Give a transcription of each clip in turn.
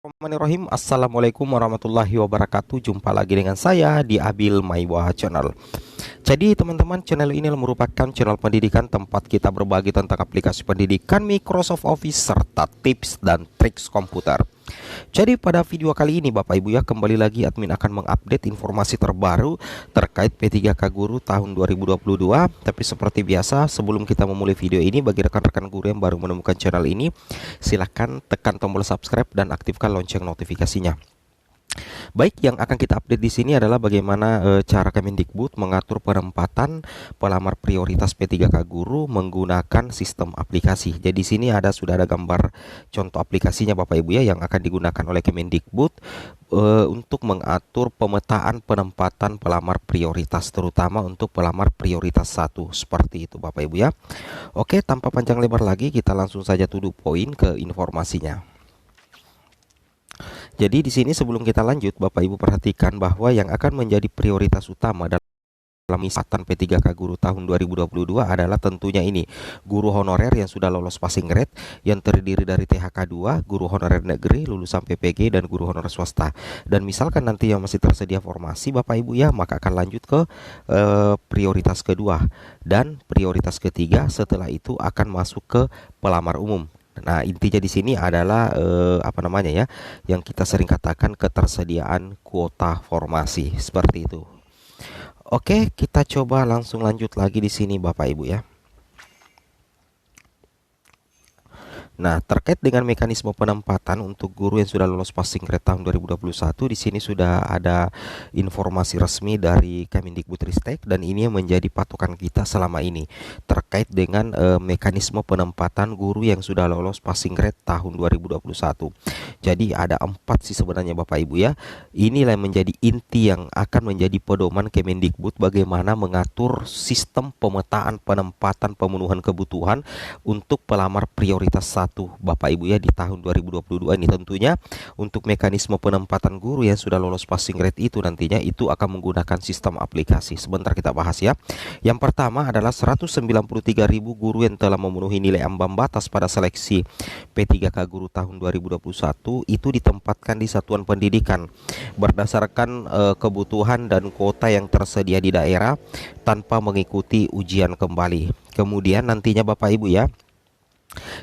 Bismillahirrahmanirrahim. Assalamualaikum warahmatullahi wabarakatuh. Jumpa lagi dengan saya di Abil Maiwa Channel. Jadi teman-teman, channel ini merupakan channel pendidikan tempat kita berbagi tentang aplikasi pendidikan Microsoft Office serta tips dan triks komputer. Jadi pada video kali ini Bapak Ibu ya, kembali lagi admin akan mengupdate informasi terbaru terkait P3K Guru tahun 2022. Tapi seperti biasa, sebelum kita memulai video ini, bagi rekan-rekan guru yang baru menemukan channel ini, silahkan tekan tombol subscribe dan aktifkan lonceng notifikasinya. Baik, yang akan kita update di sini adalah bagaimana cara Kemendikbud mengatur penempatan pelamar prioritas P3K Guru menggunakan sistem aplikasi. Jadi sini sudah ada gambar contoh aplikasinya Bapak Ibu ya, yang akan digunakan oleh Kemendikbud untuk mengatur pemetaan penempatan pelamar prioritas, terutama untuk pelamar prioritas 1 seperti itu Bapak Ibu ya. Oke, tanpa panjang lebar lagi, kita langsung saja to the point ke informasinya. Jadi di sini sebelum kita lanjut, Bapak Ibu perhatikan bahwa yang akan menjadi prioritas utama dalam penempatan P3K Guru tahun 2022 adalah tentunya ini, guru honorer yang sudah lolos passing grade yang terdiri dari THK 2, guru honorer negeri, lulusan PPG, dan guru honorer swasta. Dan misalkan nanti yang masih tersedia formasi Bapak Ibu ya, maka akan lanjut ke prioritas kedua, dan prioritas ketiga setelah itu akan masuk ke pelamar umum. Nah, intinya di sini adalah yang kita sering katakan ketersediaan kuota formasi seperti itu. Oke, kita coba langsung lanjut lagi di sini Bapak Ibu ya. Nah, terkait dengan mekanisme penempatan untuk guru yang sudah lolos passing grade tahun 2021, di sini sudah ada informasi resmi dari Kemendikbudristek, dan ini yang menjadi patokan kita selama ini terkait dengan mekanisme penempatan guru yang sudah lolos passing grade tahun 2021. Jadi ada 4 sih sebenarnya Bapak Ibu ya. Inilah yang menjadi inti yang akan menjadi pedoman Kemendikbud bagaimana mengatur sistem pemetaan penempatan pemenuhan kebutuhan untuk pelamar prioritas 1 Bapak Ibu ya di tahun 2022 ini. Tentunya untuk mekanisme penempatan guru yang sudah lolos passing grade itu nantinya itu akan menggunakan sistem aplikasi. Sebentar kita bahas ya. Yang pertama adalah 193.000 guru yang telah memenuhi nilai ambang batas pada seleksi P3K Guru tahun 2021 itu ditempatkan di satuan pendidikan berdasarkan kebutuhan dan kuota yang tersedia di daerah tanpa mengikuti ujian kembali. Kemudian nantinya Bapak Ibu ya,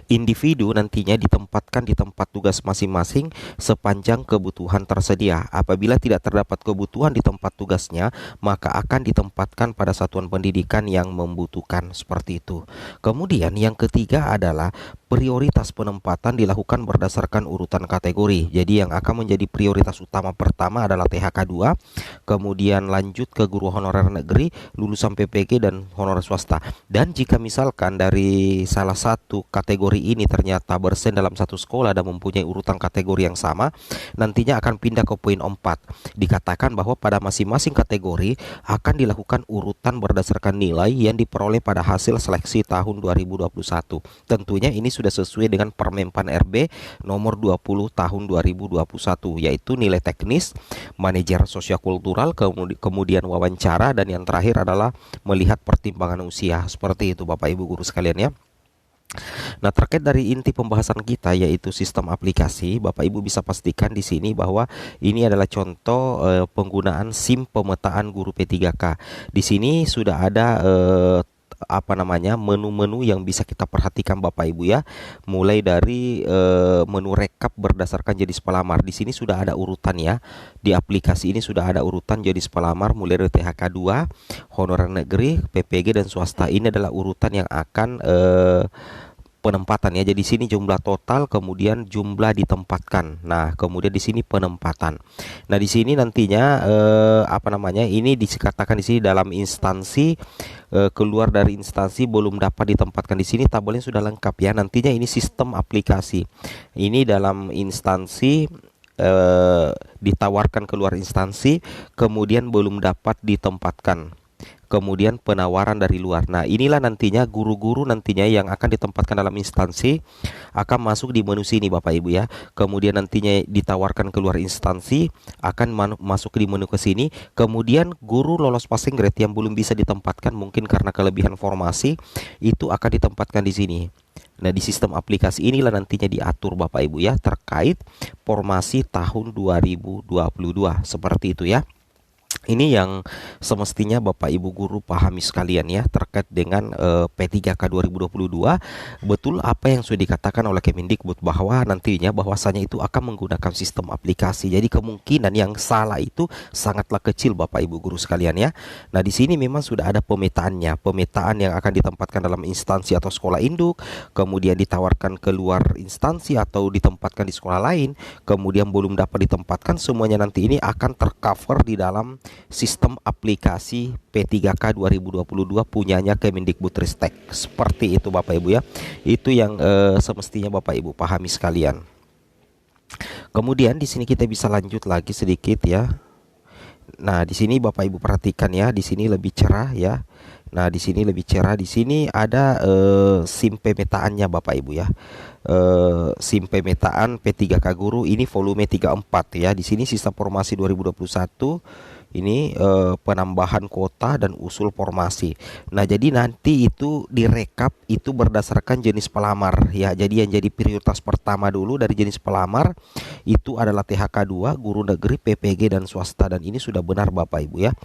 individu nantinya ditempatkan di tempat tugas masing-masing sepanjang kebutuhan tersedia. Apabila tidak terdapat kebutuhan di tempat tugasnya, maka akan ditempatkan pada satuan pendidikan yang membutuhkan seperti itu. Kemudian yang ketiga adalah prioritas penempatan dilakukan berdasarkan urutan kategori. Jadi yang akan menjadi prioritas utama pertama adalah THK 2, kemudian lanjut ke guru honorer negeri, lulusan PPG, dan honorer swasta. Dan jika misalkan dari salah satu kategori ini ternyata bersen dalam satu sekolah dan mempunyai urutan kategori yang sama, nantinya akan pindah ke poin 4. Dikatakan bahwa pada masing-masing kategori akan dilakukan urutan berdasarkan nilai yang diperoleh pada hasil seleksi tahun 2021. Tentunya ini sudah sesuai dengan Permenpan RB nomor 20 tahun 2021, yaitu nilai teknis, manajer sosiokultural, kemudian wawancara, dan yang terakhir adalah melihat pertimbangan usia. Seperti itu Bapak Ibu guru sekalian ya. Nah, terkait dari inti pembahasan kita yaitu sistem aplikasi, Bapak Ibu bisa pastikan di sini bahwa ini adalah contoh penggunaan SIM pemetaan guru P3K. Di sini sudah ada menu-menu yang bisa kita perhatikan Bapak Ibu ya. Mulai dari menu rekap berdasarkan jenis pelamar. Di sini sudah ada urutan ya. Di aplikasi ini sudah ada urutan jenis pelamar mulai dari THK 2, honorer negeri, PPG, dan swasta. Ini adalah urutan yang akan penempatan ya. Jadi sini jumlah total, kemudian jumlah ditempatkan. Nah, kemudian di sini penempatan. Nah, di sini nantinya ini dikatakan di sini dalam instansi, keluar dari instansi belum dapat ditempatkan. Di sini tabelnya sudah lengkap ya. Nantinya ini sistem aplikasi. Ini dalam instansi ditawarkan keluar instansi, kemudian belum dapat ditempatkan. Kemudian penawaran dari luar. Nah, inilah nantinya guru-guru nantinya yang akan ditempatkan dalam instansi akan masuk di menu sini Bapak Ibu ya. Kemudian nantinya ditawarkan keluar instansi akan masuk di menu ke sini. Kemudian guru lolos passing grade yang belum bisa ditempatkan mungkin karena kelebihan formasi itu akan ditempatkan di sini. Nah, di sistem aplikasi inilah nantinya diatur Bapak Ibu ya terkait formasi tahun 2022 seperti itu ya. Ini yang semestinya Bapak Ibu guru pahami sekalian ya terkait dengan P3K 2022. Betul apa yang sudah dikatakan oleh Kemendikbud bahwa nantinya bahwasanya itu akan menggunakan sistem aplikasi. Jadi kemungkinan yang salah itu sangatlah kecil Bapak Ibu guru sekalian ya. Nah, di sini memang sudah ada pemetaannya. Pemetaan yang akan ditempatkan dalam instansi atau sekolah induk, kemudian ditawarkan keluar instansi atau ditempatkan di sekolah lain, kemudian belum dapat ditempatkan, semuanya nanti ini akan tercover di dalam sistem aplikasi P3K 2022 punyanya Kemendikbudristek. Seperti itu Bapak Ibu ya. Itu yang semestinya Bapak Ibu pahami sekalian. Kemudian di sini kita bisa lanjut lagi sedikit ya. Nah, di sini Bapak Ibu perhatikan ya, di sini lebih cerah ya. Nah, di sini lebih cerah. Di sini ada SIM pemetaannya Bapak Ibu ya. SIM pemetaan P3K guru ini volume 34 ya. Di sini sisa formasi 2021. Ini penambahan kuota dan usul formasi. Nah, jadi nanti itu direkap itu berdasarkan jenis pelamar ya. Jadi yang jadi prioritas pertama dulu dari jenis pelamar itu adalah THK 2, guru negeri, PPG dan swasta, dan ini sudah benar Bapak Ibu ya.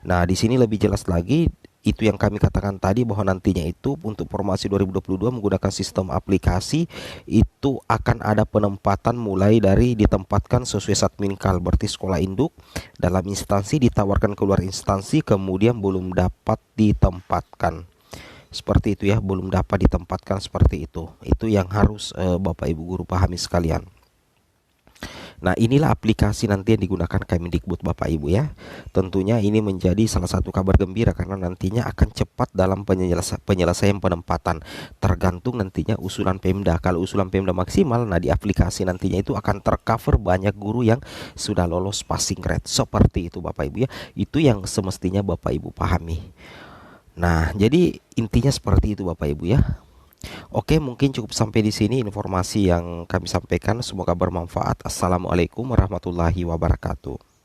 Nah, di sini lebih jelas lagi itu yang kami katakan tadi bahwa nantinya itu untuk formasi 2022 menggunakan sistem aplikasi itu akan ada penempatan mulai dari ditempatkan sesuai Satminkal, berarti sekolah induk dalam instansi ditawarkan keluar instansi, kemudian belum dapat ditempatkan. Seperti itu ya, belum dapat ditempatkan seperti itu. Itu yang harus Bapak Ibu guru pahami sekalian. Nah, inilah aplikasi nanti yang digunakan Kemendikbud Bapak Ibu ya. Tentunya ini menjadi salah satu kabar gembira karena nantinya akan cepat dalam penyelesaian penempatan. Tergantung nantinya usulan Pemda. Kalau usulan Pemda maksimal, nah di aplikasi nantinya itu akan tercover banyak guru yang sudah lolos passing grade. Seperti itu Bapak Ibu ya. Itu yang semestinya Bapak Ibu pahami. Nah, jadi intinya seperti itu Bapak Ibu ya. Oke, mungkin cukup sampai di sini informasi yang kami sampaikan. Semoga bermanfaat. Assalamualaikum warahmatullahi wabarakatuh.